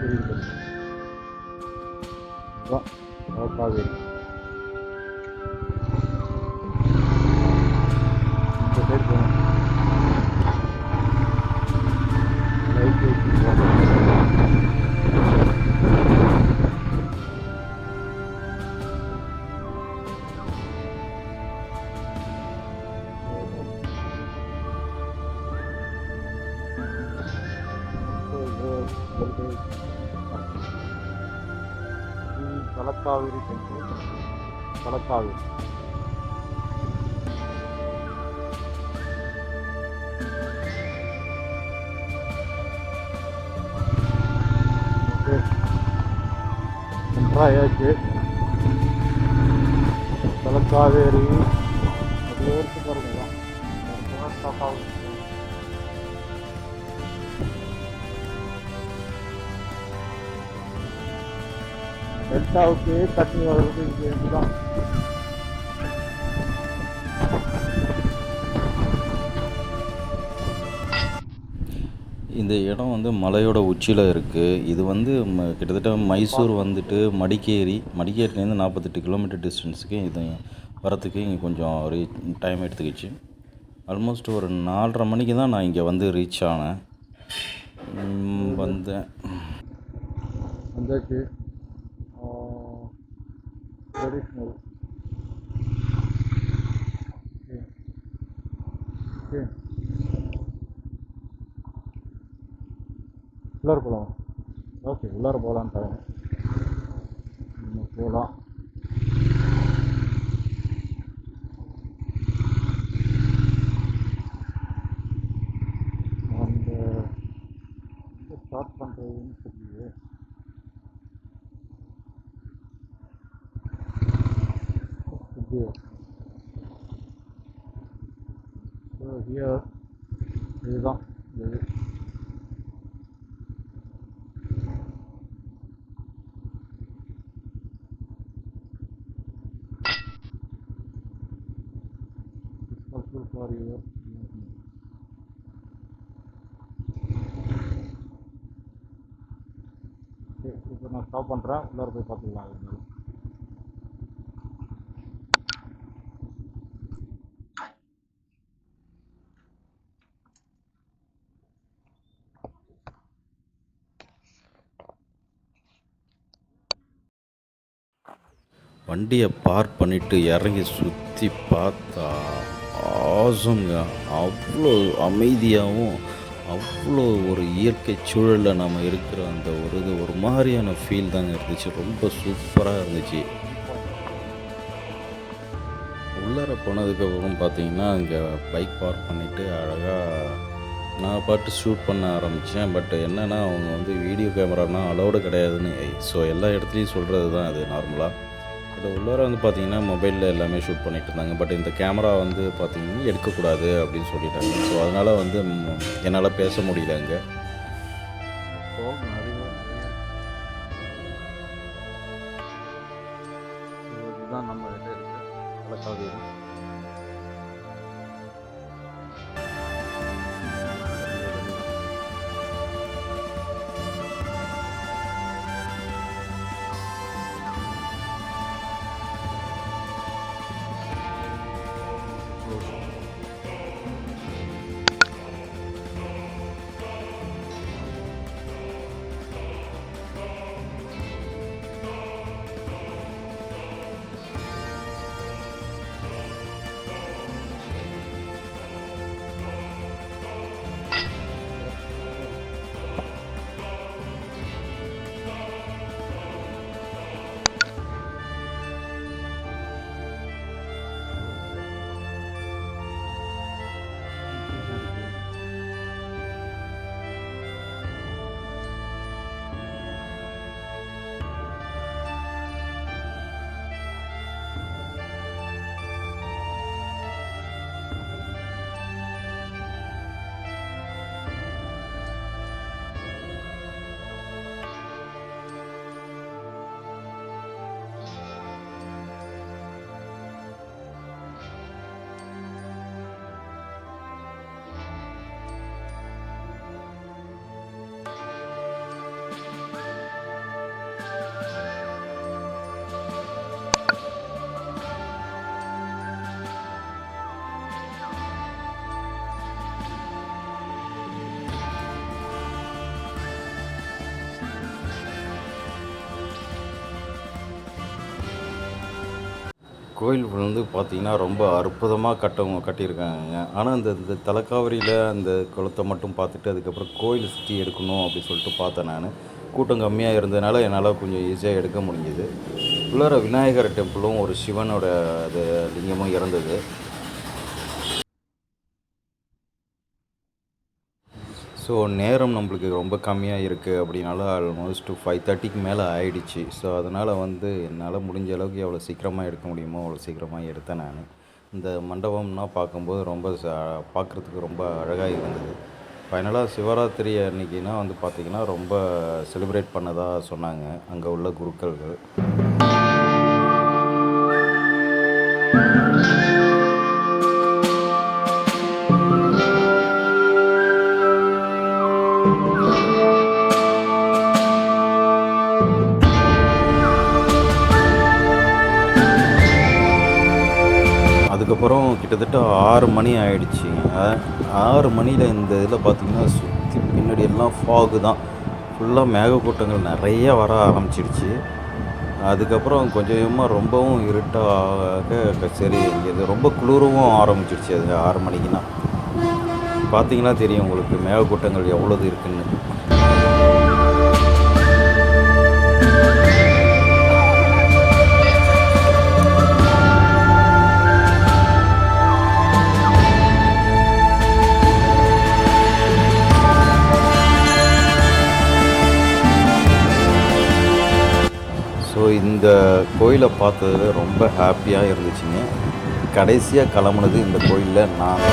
தெரியுது. இதுதான் காவேரி. இந்த சைடு போகணும். Light Talakaveri temple. தலக்காவேரி ஆயாச்சு. தலக்காவேரி அது ஊருக்கு பாருங்க. ஸ்டாப் ஆகுது. டெல்டாவுக்கு தண்ணி வர்றது இங்கே தான். இந்த இடம் வந்து மலையோட உச்சியில் இருக்குது. இது வந்து கிட்டத்தட்ட மைசூர் வந்துட்டு மடிக்கேரிலேருந்து 48 கிலோமீட்டர் டிஸ்டன்ஸுக்கு இது வரத்துக்கு இங்கே கொஞ்சம் டைம் எடுத்துக்கிச்சு. ஆல்மோஸ்ட் ஒரு 4:30 மணிக்கு தான் நான் இங்கே வந்து ரீச் ஆனேன். வந்தாச்சு. ட்ரெடிஷ்னல் உள்ளார போகலாம். ஓகே, உள்ளார போகலான்ட்டாங்க. போகலாம். அந்த ஸ்டார்ட் பண்ணுறதுன்னு தெரியல. இதுதான் இது. ஃபார் யுவர் இப்போ நான் ஸ்டாப் பண்ணுறேன். உள்ளார போய் பார்த்துக்கலாம். வண்டியை பார்க் பண்ணிவிட்டு இறங்கி சுற்றி பார்த்தா ஆசம்ங்க. அவ்வளோ அமைதியாகவும் அவ்வளோ ஒரு இயற்கை சூழலில் நம்ம இருக்கிற அந்த ஒரு மாதிரியான ஃபீல் தாங்க இருந்துச்சு. ரொம்ப சூப்பராக இருந்துச்சு. உள்ளார போனதுக்கப்புறம் பார்த்தீங்கன்னா இங்கே பைக் பார்க் பண்ணிவிட்டு அழகாக நான் பாட்டு ஷூட் பண்ண ஆரம்பித்தேன். பட் என்னென்னா அவங்க வந்து வீடியோ கேமரானா அலௌடு கிடையாதுன்னு ஸோ எல்லா இடத்துலையும் சொல்கிறது தான் அது நார்மலாக. பட் உள்ளார வந்து பார்த்திங்கன்னா மொபைலில் எல்லாமே ஷூட் பண்ணிகிட்டு இருந்தாங்க. பட் இந்த கேமரா வந்து பார்த்திங்கன்னா எடுக்கக்கூடாது அப்படின்னு சொல்லிட்டாங்க. ஸோ அதனால் வந்து என்னால் பேச முடியல அங்கே. இதுதான் நம்ம கிட்ட இருக்கு தலக்காவேரி. கோயில் வந்து பார்த்திங்கன்னா ரொம்ப அற்புதமாக கட்டியிருக்காங்கங்க. ஆனால் இந்த தலக்காவரியில் அந்த குளத்த மட்டும் பார்த்துட்டு அதுக்கப்புறம் கோயிலை சுற்றி எடுக்கணும் அப்படின்னு சொல்லிட்டு பார்த்தேன் நான். கூட்டம் கம்மியாக இருந்ததுனால என்னால் கொஞ்சம் ஈஸியாக எடுக்க முடிஞ்சுது. உள்ளார விநாயகர் டெம்பிளும் ஒரு சிவனோட அது லிங்கமும் இருந்தது. ஸோ நேரம் நம்மளுக்கு ரொம்ப கம்மியாக இருக்குது அப்படின்னால ஆல்மோஸ்ட் 5:30க்கு மேலே ஆயிடுச்சு. ஸோ அதனால் வந்து என்னால் முடிஞ்ச அளவுக்கு எவ்வளோ சீக்கிரமாக எடுக்க முடியுமோ அவ்வளோ சீக்கிரமாக எடுத்தேன் நான். இந்த மண்டபம்லாம் பார்க்கும்போது ரொம்ப பார்க்குறதுக்கு ரொம்ப அழகாக இருந்தது. ஃபைனலாக சிவராத்திரி அன்றைக்கினா வந்து பார்த்திங்கன்னா ரொம்ப செலிப்ரேட் பண்ணதாக சொன்னாங்க அங்கே உள்ள குருக்கள்கள். அதுக்கப்புறம் கிட்டத்தட்ட 6 மணி ஆயிடுச்சுங்க. 6 மணியில் இந்த இதில் பார்த்திங்கன்னா சுற்றி பின்னாடி எல்லாம் ஃபாகு தான். ஃபுல்லாக மேகக்கூட்டங்கள் நிறைய வர ஆரம்பிச்சிடுச்சு. அதுக்கப்புறம் கொஞ்சம் கொஞ்சமாக ரொம்பவும் இருட்டாக சரி இது ரொம்ப குளிரவும் ஆரம்பிச்சிடுச்சு. அது 6 மணிக்குன்னா பார்த்திங்கன்னா தெரியும் உங்களுக்கு மேகக்கூட்டங்கள் எவ்வளோது இருக்குன்னு. ஸோ இந்த கோயிலை பார்த்ததுல ரொம்ப ஹாப்பியாக இருந்துச்சுங்க. கடைசியாக கிளம்புனது இந்த கோயிலில் நான்